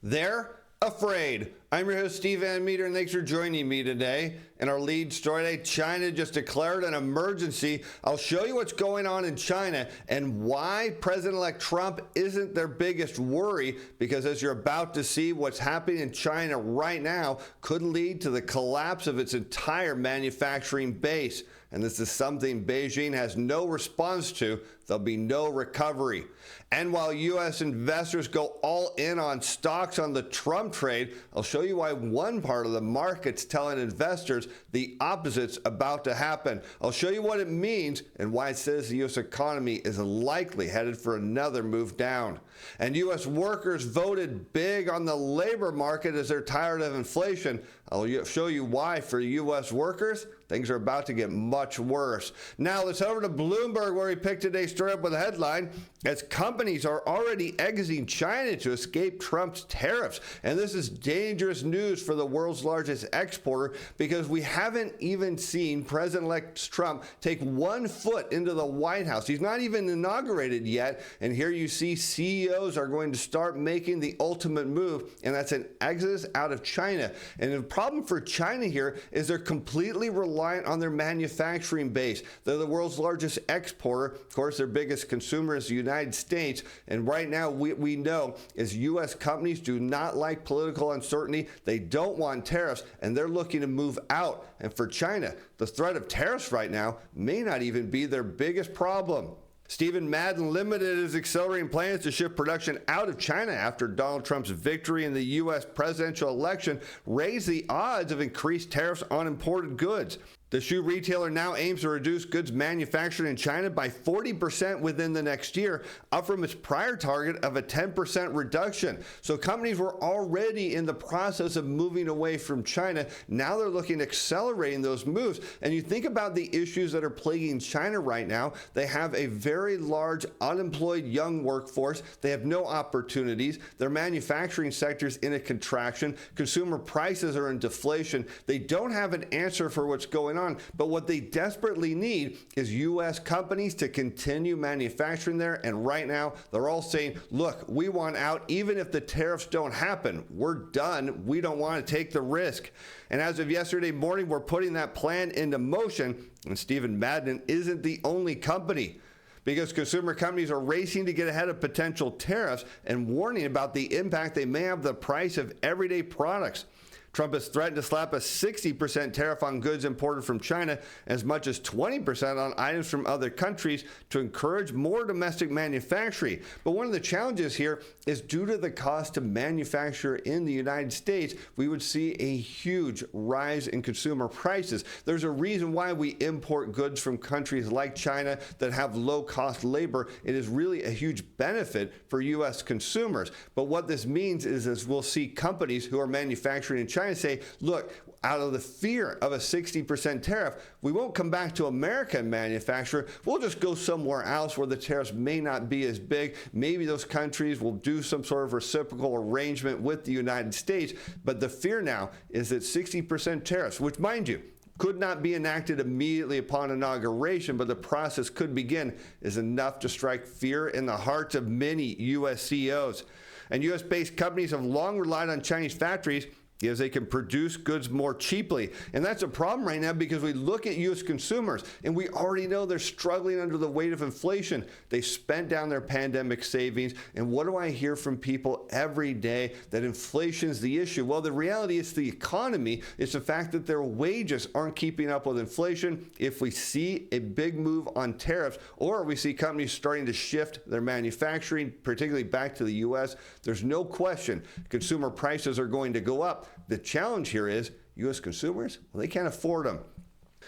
They're afraid. I'm your host, Steve Van Metre, and thanks for joining me today. In our lead story today, China just declared an emergency. I'll show you what's going on in China and why President-elect Trump isn't their biggest worry, because as you're about to see, what's happening in China right now could lead to the collapse of its entire manufacturing base. And this is something Beijing has no response to. There'll be no recovery. And while U.S. investors go all in on stocks on the Trump trade, I'll show you why one part of the market's telling investors the opposite's about to happen. I'll show you what it means and why it says the U.S. economy is likely headed for another move down. And U.S. workers voted big on the labor market as they're tired of inflation. I'll show you why for U.S. workers, things are about to get much worse. Now let's head over to Bloomberg, where we picked today's story up with a headline, as companies are already exiting China to escape Trump's tariffs. And this is dangerous news for the world's largest exporter, because we haven't even seen President-elect Trump take 1 foot into the White House. He's not even inaugurated yet. And here you see CEOs are going to start making the ultimate move, and that's an exodus out of China. And the problem for China here is they're completely reliant on their manufacturing base. They're the world's largest exporter. Of course, their biggest consumer is the United States. And right now, we know is U.S. companies do not like political uncertainty. They don't want tariffs, and they're looking to move out. And for China, the threat of tariffs right now may not even be their biggest problem. Stephen Madden Limited is accelerating plans to shift production out of China after Donald Trump's victory in the U.S. presidential election raised the odds of increased tariffs on imported goods. The shoe retailer now aims to reduce goods manufactured in China by 40% within the next year, up from its prior target of a 10% reduction. So companies were already in the process of moving away from China. Now they're looking at accelerating those moves. And you think about the issues that are plaguing China right now. They have a very large unemployed young workforce. They have no opportunities. Their manufacturing sector is in a contraction. Consumer prices are in deflation. They don't have an answer for what's going on. But what they desperately need is U.S. companies to continue manufacturing there. And right now, they're all saying, look, we want out even if the tariffs don't happen. We're done. We don't want to take the risk. And as of yesterday morning, we're putting that plan into motion. And Stephen Madden isn't the only company, because consumer companies are racing to get ahead of potential tariffs and warning about the impact they may have on the price of everyday products. Trump has threatened to slap a 60% tariff on goods imported from China, as much as 20% on items from other countries, to encourage more domestic manufacturing. But one of the challenges here is due to the cost to manufacture in the United States, we would see a huge rise in consumer prices. There's a reason why we import goods from countries like China that have low-cost labor. It is really a huge benefit for U.S. consumers. But what this means is we'll see companies who are manufacturing in China say, look, out of the fear of a 60% tariff, we won't come back to America and manufacture. We'll just go somewhere else where the tariffs may not be as big. Maybe those countries will do some sort of reciprocal arrangement with the United States. But the fear now is that 60% tariffs, which, mind you, could not be enacted immediately upon inauguration, but the process could begin, is enough to strike fear in the hearts of many U.S. CEOs. And U.S.-based companies have long relied on Chinese factories because they can produce goods more cheaply. And that's a problem right now, because we look at U.S. consumers and we already know they're struggling under the weight of inflation. They spent down their pandemic savings. And what do I hear from people every day? That inflation is the issue. Well, the reality is the economy. It's the fact that their wages aren't keeping up with inflation. If we see a big move on tariffs, or we see companies starting to shift their manufacturing, particularly back to the U.S., there's no question consumer prices are going to go up. The challenge here is U.S. consumers, well, they can't afford them.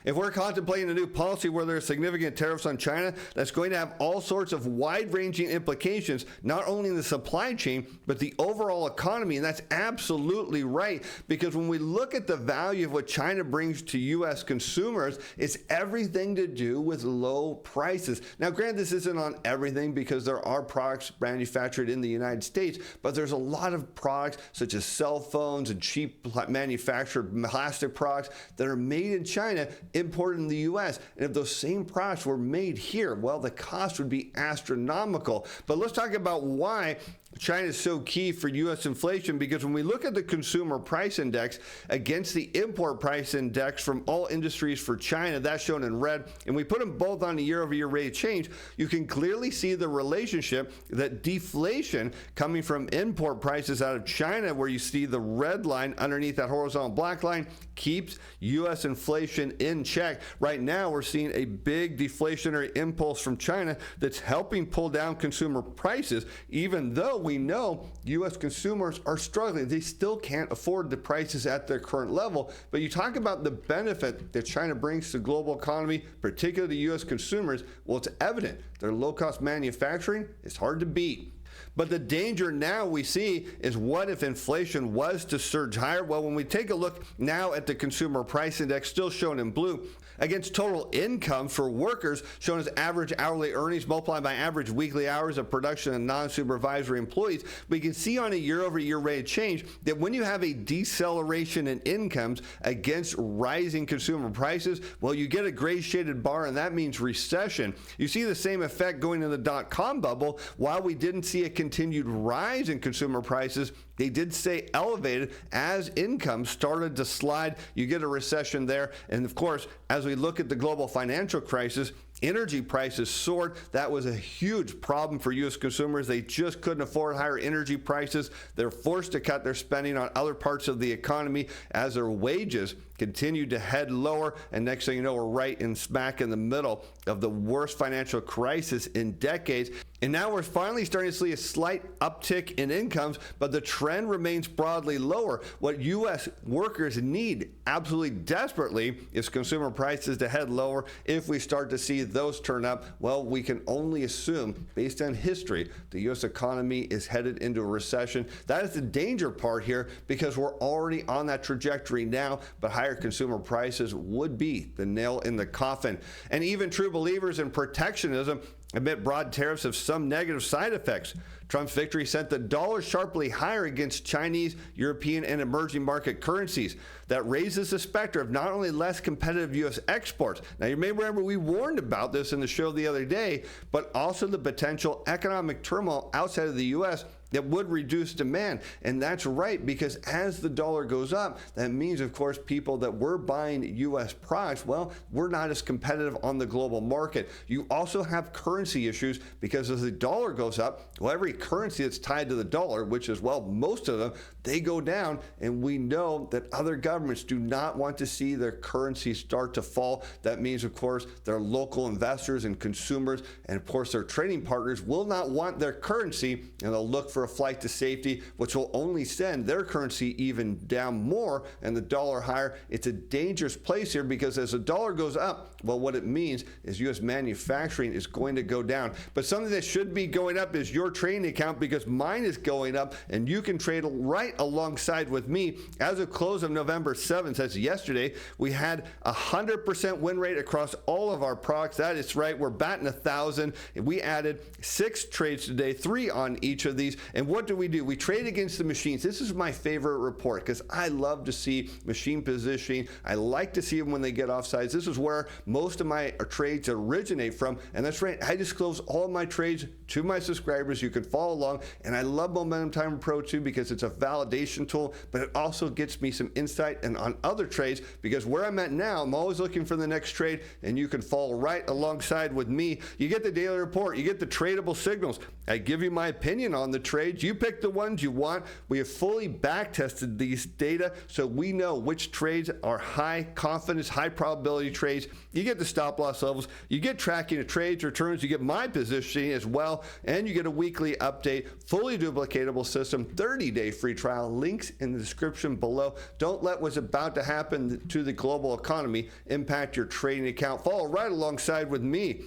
If we're contemplating a new policy where there are significant tariffs on China, that's going to have all sorts of wide-ranging implications, not only in the supply chain, but the overall economy. And that's absolutely right, because when we look at the value of what China brings to U.S. consumers, it's everything to do with low prices. Now, granted, this isn't on everything, because there are products manufactured in the United States, but there's a lot of products such as cell phones and cheap manufactured plastic products that are made in China, imported in the U.S. And if those same products were made here, well, the cost would be astronomical. But let's talk about why China is so key for U.S. inflation because when we look at the consumer price index against the import price index from all industries for China, that's shown in red, and we put them both on a year-over-year rate of change, you can clearly see the relationship that deflation coming from import prices out of China, where you see the red line underneath that horizontal black line, keeps U.S. inflation in check. Right now, we're seeing a big deflationary impulse from China that's helping pull down consumer prices, even though we know U.S. consumers are struggling. They still can't afford the prices at their current level. But you talk about the benefit that China brings to the global economy, particularly to U.S. consumers, well, it's evident. Their low-cost manufacturing is hard to beat. But the danger now we see is, what if inflation was to surge higher? Well, when we take a look now at the consumer price index, still shown in blue, against total income for workers, shown as average hourly earnings multiplied by average weekly hours of production and non-supervisory employees, we can see on a year-over-year rate of change that when you have a deceleration in incomes against rising consumer prices, well, you get a gray shaded bar, and that means recession. You see the same effect going in the dot-com bubble. While we didn't see a continued rise in consumer prices, they did stay elevated as income started to slide. You get a recession there. And of course, as we look at the global financial crisis, energy prices soared. That was a huge problem for U.S. consumers. They just couldn't afford higher energy prices. They're forced to cut their spending on other parts of the economy as their wages continued to head lower. And next thing you know, we're right in smack in the middle of the worst financial crisis in decades. And now we're finally starting to see a slight uptick in incomes, but the trend remains broadly lower. What U.S. workers need absolutely desperately is consumer prices to head lower. If we start to see those turn up, well, we can only assume, based on history, the U.S. economy is headed into a recession. That is the danger part here, because we're already on that trajectory now, but higher consumer prices would be the nail in the coffin. And even true believers in protectionism admit broad tariffs have some negative side effects. Trump's victory sent the dollar sharply higher against Chinese, European, and emerging market currencies. That raises the specter of not only less competitive U.S. exports. Now, you may remember we warned about this in the show the other day, but also the potential economic turmoil outside of the U.S. that would reduce demand. And that's right, because as the dollar goes up, that means, of course, people that were buying U.S. products, well, we're not as competitive on the global market. You also have currency issues, because as the dollar goes up, well, every currency that's tied to the dollar, which is, well, most of them, they go down. And we know that other governments do not want to see their currency start to fall. That means, of course, their local investors and consumers, and of course, their trading partners will not want their currency, and they'll look for a flight to safety, which will only send their currency even down more and the dollar higher. It's a dangerous place here, because as the dollar goes up, well, what it means is U.S. manufacturing is going to go down. But something that should be going up is your trading account, because mine is going up, and you can trade right alongside with me. As of close of November 7th, that's yesterday, we had 100% win rate across all of our products. That is right, we're batting 1,000. We added 6 trades today, 3 on each of these. And what do? We trade against the machines. This is my favorite report, because I love to see machine positioning. I like to see them when they get offsides. This is where most of my trades originate from. And that's right, I disclose all of my trades to my subscribers. You can follow along. And I love Momentum Timer Pro too, because it's a validation tool, but it also gets me some insight and on other trades, because where I'm at now, I'm always looking for the next trade, and you can follow right alongside with me. You get the daily report, you get the tradable signals. I give you my opinion on the trades. You pick the ones you want. We have fully back tested these data, so we know which trades are high confidence, high probability trades. You get the stop loss levels, you get tracking of trades, returns, you get my positioning as well, and you get a weekly update, fully duplicatable system, 30-day free trial, links in the description below. Don't let what's about to happen to the global economy impact your trading account. Follow right alongside with me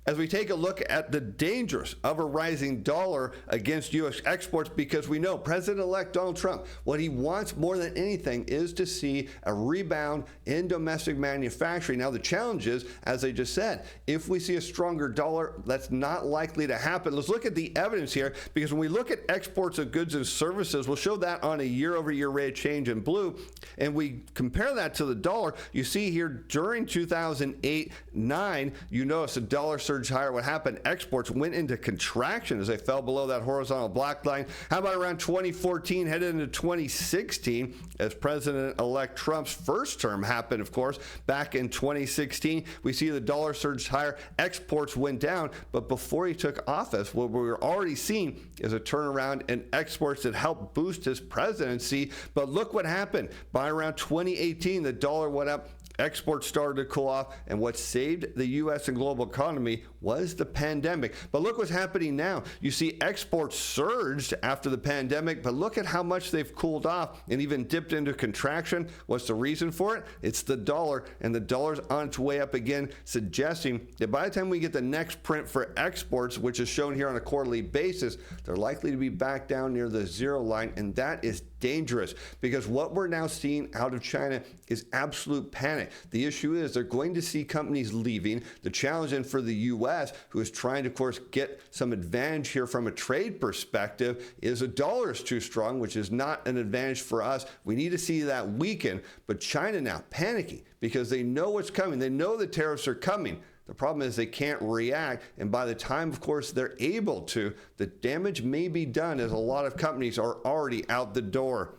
as we take a look at the dangers of a rising dollar against U.S. exports, because we know President-elect Donald Trump, what he wants more than anything is to see a rebound in domestic manufacturing. Now, the challenge is, as I just said, if we see a stronger dollar, that's not likely to happen. Let's look at the evidence here, because when we look at exports of goods and services, we'll show that on a year-over-year rate of change in blue, and we compare that to the dollar. You see here during 2008-9, you notice the dollar surged surged higher, what happened? Exports went into contraction as they fell below that horizontal black line. How about around 2014, headed into 2016, as President-elect Trump's first term happened, of course, back in 2016. We see the dollar surged higher, exports went down, but before he took office, what we were already seeing is a turnaround in exports that helped boost his presidency. But look what happened. By around 2018, the dollar went up, exports started to cool off, and what saved the U.S. and global economy was the pandemic. But look what's happening now. You see exports surged after the pandemic, but look at how much they've cooled off and even dipped into contraction. What's the reason for it? It's the dollar, and the dollar's on its way up again, suggesting that by the time we get the next print for exports, which is shown here on a quarterly basis, they're likely to be back down near the zero line, and that is dangerous because what we're now seeing out of China is absolute panic. The issue is they're going to see companies leaving. The challenge then for the U.S., who is trying to, of course, get some advantage here from a trade perspective, is the dollar is too strong, which is not an advantage for us. We need to see that weaken. But China now panicking because they know what's coming. They know the tariffs are coming. The problem is they can't react, and by the time, of course, they're able to, the damage may be done as a lot of companies are already out the door.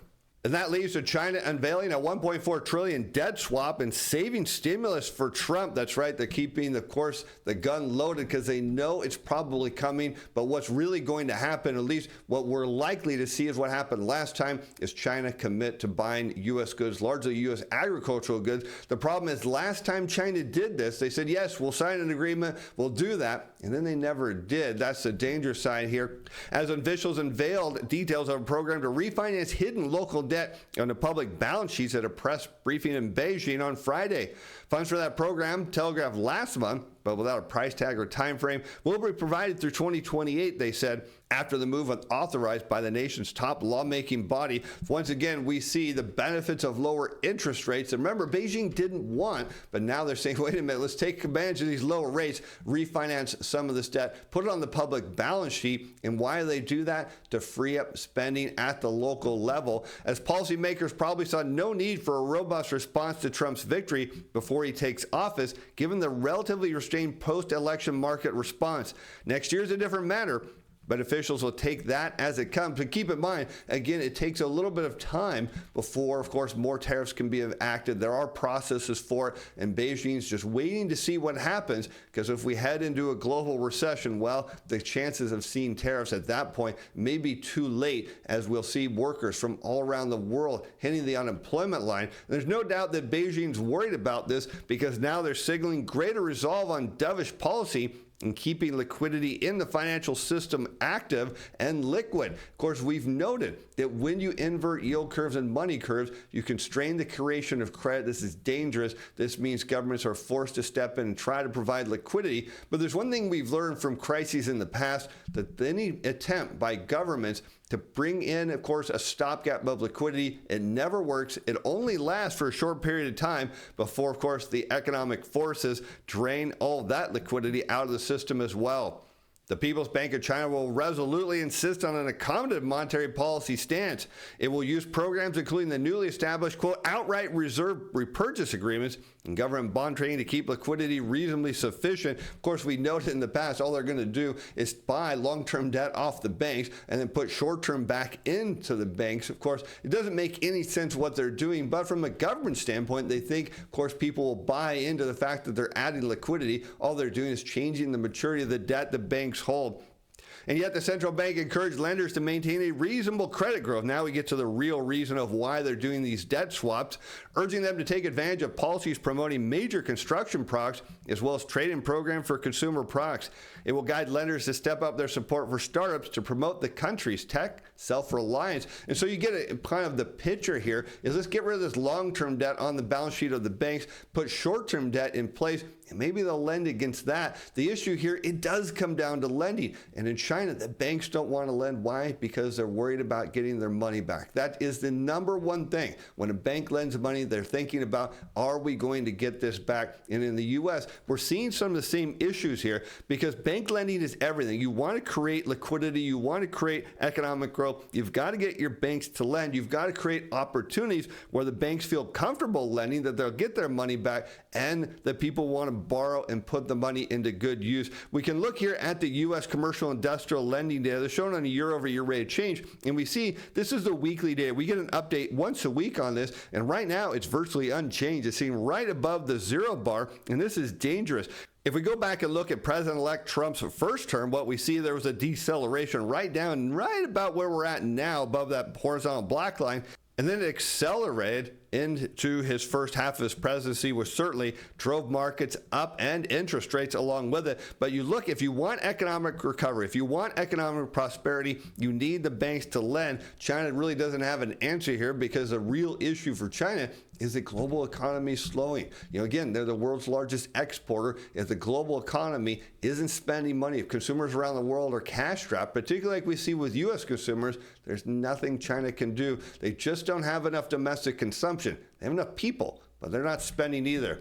And that leads to China unveiling a $1.4 trillion debt swap and saving stimulus for Trump. That's right. They're keeping, of course, the gun loaded because they know it's probably coming. But what's really going to happen, at least what we're likely to see is what happened last time, is China commit to buying U.S. goods, largely U.S. agricultural goods. The problem is last time China did this, they said, yes, we'll sign an agreement, we'll do that. And then they never did. That's the danger side here. As officials unveiled details of a program to refinance hidden local debt on the public balance sheets at a press briefing in Beijing on Friday. Funds for that program, telegraphed last month, but without a price tag or time frame, will be provided through 2028, they said, after the move was authorized by the nation's top lawmaking body. Once again, we see the benefits of lower interest rates. And remember, Beijing didn't want, but now they're saying, wait a minute, let's take advantage of these lower rates, refinance some of this debt, put it on the public balance sheet. And why do they do that? To free up spending at the local level, as policymakers probably saw no need for a robust response to Trump's victory before he takes office, given the relatively restrained post-election market response. Next year is a different matter, but officials will take that as it comes. But keep in mind, again, it takes a little bit of time before, of course, more tariffs can be enacted. There are processes for it, and Beijing's just waiting to see what happens, because if we head into a global recession, well, the chances of seeing tariffs at that point may be too late, as we'll see workers from all around the world hitting the unemployment line. There's no doubt that Beijing's worried about this, because now they're signaling greater resolve on dovish policy and keeping liquidity in the financial system active and liquid. Of course, we've noted that when you invert yield curves and money curves, you constrain the creation of credit. This is dangerous. This means governments are forced to step in and try to provide liquidity. But there's one thing we've learned from crises in the past, that any attempt by governments to bring in, of course, a stopgap of liquidity, it never works. It only lasts for a short period of time before, of course, the economic forces drain all that liquidity out of the system as well. The People's Bank of China will resolutely insist on an accommodative monetary policy stance. It will use programs including the newly established, quote, outright reserve repurchase agreements and government bond trading to keep liquidity reasonably sufficient. Of course, we noted in the past, all they're going to do is buy long-term debt off the banks and then put short-term back into the banks. Of course, it doesn't make any sense what they're doing, but from a government standpoint, they think, of course, people will buy into the fact that they're adding liquidity. All they're doing is changing the maturity of the debt the banks hold. And yet the central bank encouraged lenders to maintain a reasonable credit growth. Now we get to the real reason of why they're doing these debt swaps, urging them to take advantage of policies promoting major construction products as well as trade-in program for consumer products. It will guide lenders to step up their support for startups to promote the country's tech self-reliance. And so you get a kind of the picture here is, let's get rid of this long-term debt on the balance sheet of the banks, put short-term debt in place, and maybe they'll lend against that. The issue here, it does come down to lending. And in China, the banks don't want to lend. Why? Because they're worried about getting their money back. That is the number one thing. When a bank lends money, they're thinking about, are we going to get this back? And in the U.S., we're seeing some of the same issues here, because bank lending is everything. You want to create liquidity. You want to create economic growth. You've got to get your banks to lend. You've got to create opportunities where the banks feel comfortable lending, that they'll get their money back, and that people want to borrow and put the money into good use. We can look here at the U.S. commercial industrial lending data. They're shown on a year-over-year rate of change, and we see this is the weekly data. We get an update once a week on this, and right now it's virtually unchanged. It's seen right above the zero bar, and this is dangerous. If we go back and look at President-elect Trump's first term, what we see, there was a deceleration right down, right about where we're at now, above that horizontal black line, and then it accelerated into his first half of his presidency, which certainly drove markets up and interest rates along with it. But you look, if you want economic recovery, if you want economic prosperity, you need the banks to lend. China really doesn't have an answer here because the real issue for China is the global economy slowing. Again, they're the world's largest exporter. If the global economy isn't spending money, if consumers around the world are cash strapped, particularly like we see with U.S. consumers, there's nothing China can do. They just don't have enough domestic consumption. They have enough people, but they're not spending either.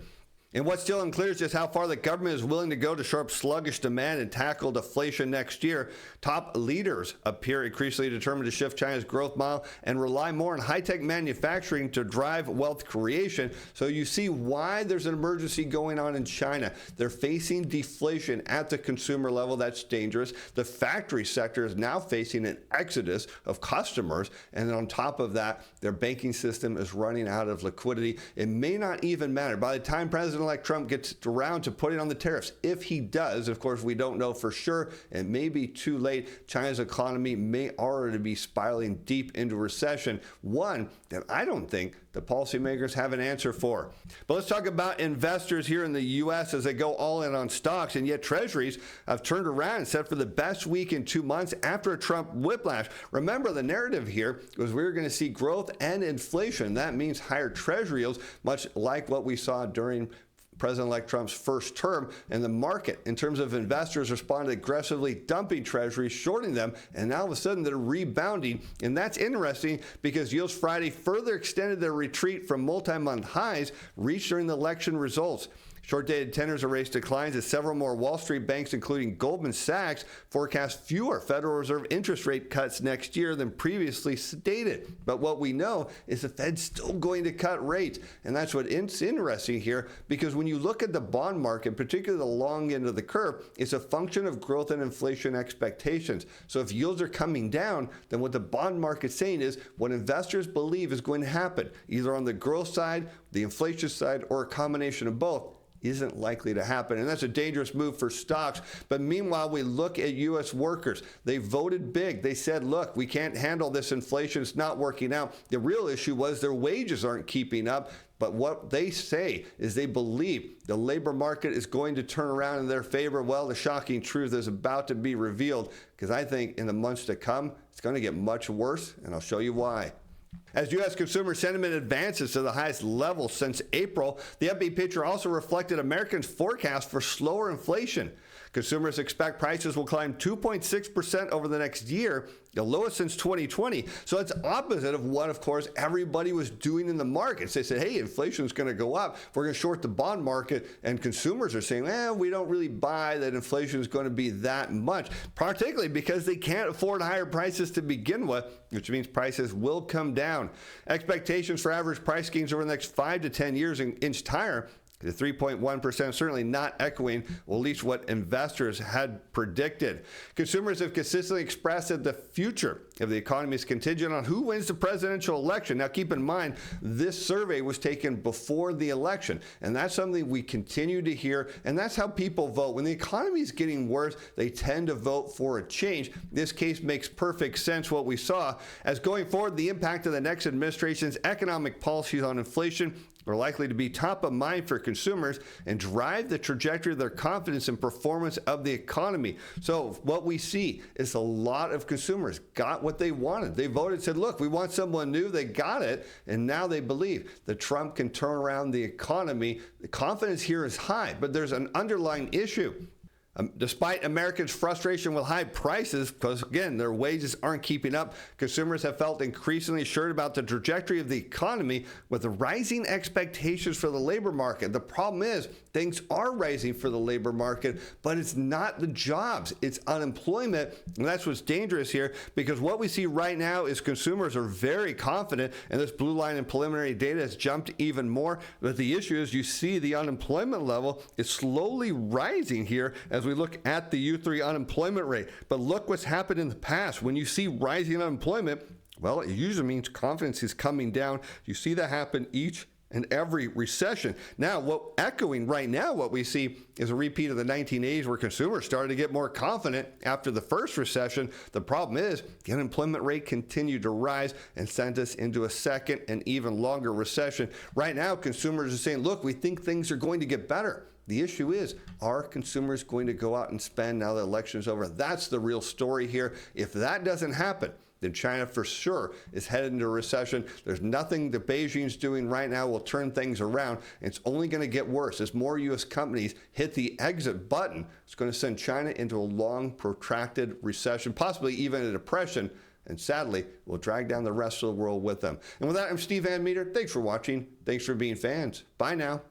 And what's still unclear is just how far the government is willing to go to shore up sluggish demand and tackle deflation next year. Top leaders appear increasingly determined to shift China's growth model and rely more on high-tech manufacturing to drive wealth creation. So you see why there's an emergency going on in China. They're facing deflation at the consumer level. That's dangerous. The factory sector is now facing an exodus of customers. And then on top of that, their banking system is running out of liquidity. It may not even matter. By the time President-elect Trump gets around to putting on the tariffs, if he does, of course, we don't know for sure. It may be too late. China's economy may already be spiraling deep into recession, one that I don't think the policymakers have an answer for. But let's talk about investors here in the U.S. as they go all in on stocks, and yet treasuries have turned around and set for the best week in 2 months after a Trump whiplash. Remember, the narrative here was we were going to see growth and inflation. That means higher treasury yields, much like what we saw during President-elect Trump's first term, and the market, in terms of investors, responded aggressively, dumping treasuries, shorting them, and now all of a sudden they're rebounding. And that's interesting because yields Friday further extended their retreat from multi-month highs reached during the election results. Short-dated tenors erased declines as several more Wall Street banks, including Goldman Sachs, forecast fewer Federal Reserve interest rate cuts next year than previously stated. But what we know is the Fed's still going to cut rates. And that's what's interesting here, because when you look at the bond market, particularly the long end of the curve, it's a function of growth and inflation expectations. So if yields are coming down, then what the bond market's saying is what investors believe is going to happen, either on the growth side, the inflation side, or a combination of both, isn't likely to happen. And that's a dangerous move for stocks. But meanwhile, we look at U.S. workers. They voted big. They said, look, we can't handle this inflation. It's not working out. The real issue was their wages aren't keeping up. But what they say is they believe the labor market is going to turn around in their favor. Well, the shocking truth is about to be revealed, because I think in the months to come, it's going to get much worse, and I'll show you why. As U.S. consumer sentiment advances to the highest level since April, the upbeat picture also reflected Americans' forecast for slower inflation. Consumers expect prices will climb 2.6% over the next year, the lowest since 2020. So it's opposite of what, of course, everybody was doing in the markets. They said, hey, inflation is going to go up. We're going to short the bond market. And consumers are saying, we don't really buy that inflation is going to be that much, particularly because they can't afford higher prices to begin with, which means prices will come down. Expectations for average price gains over the next 5 to 10 years inched higher. The 3.1% certainly not echoing, well, at least what investors had predicted. Consumers have consistently expressed that the future of the economy is contingent on who wins the presidential election. Now, keep in mind, this survey was taken before the election, and that's something we continue to hear, and that's how people vote. When the economy is getting worse, they tend to vote for a change. This case makes perfect sense, what we saw, as going forward, the impact of the next administration's economic policies on inflation are likely to be top of mind for consumers and drive the trajectory of their confidence and performance of the economy. So what we see is a lot of consumers got what they wanted. They voted, said, look, we want someone new. They got it. And now they believe that Trump can turn around the economy. The confidence here is high, but there's an underlying issue. Despite Americans' frustration with high prices, because again, their wages aren't keeping up, consumers have felt increasingly assured about the trajectory of the economy with the rising expectations for the labor market. The problem is things are rising for the labor market, but it's not the jobs, it's unemployment. And that's what's dangerous here, because what we see right now is consumers are very confident, and this blue line in preliminary data has jumped even more. But the issue is you see the unemployment level is slowly rising here as we look at the U3 unemployment rate. But look what's happened in the past. When you see rising unemployment, well, it usually means confidence is coming down. You see that happen each and every recession. Now, echoing right now, what we see is a repeat of the 1980s where consumers started to get more confident after the first recession. The problem is the unemployment rate continued to rise and sent us into a second and even longer recession. Right now, consumers are saying, look, we think things are going to get better. The issue is, are consumers going to go out and spend now the election is over? That's the real story here. If that doesn't happen, then China for sure is headed into a recession. There's nothing that Beijing's doing right now will turn things around. It's only going to get worse. As more U.S. companies hit the exit button, it's going to send China into a long, protracted recession, possibly even a depression, and sadly, will drag down the rest of the world with them. And with that, I'm Steve Van Metre. Thanks for watching. Thanks for being fans. Bye now.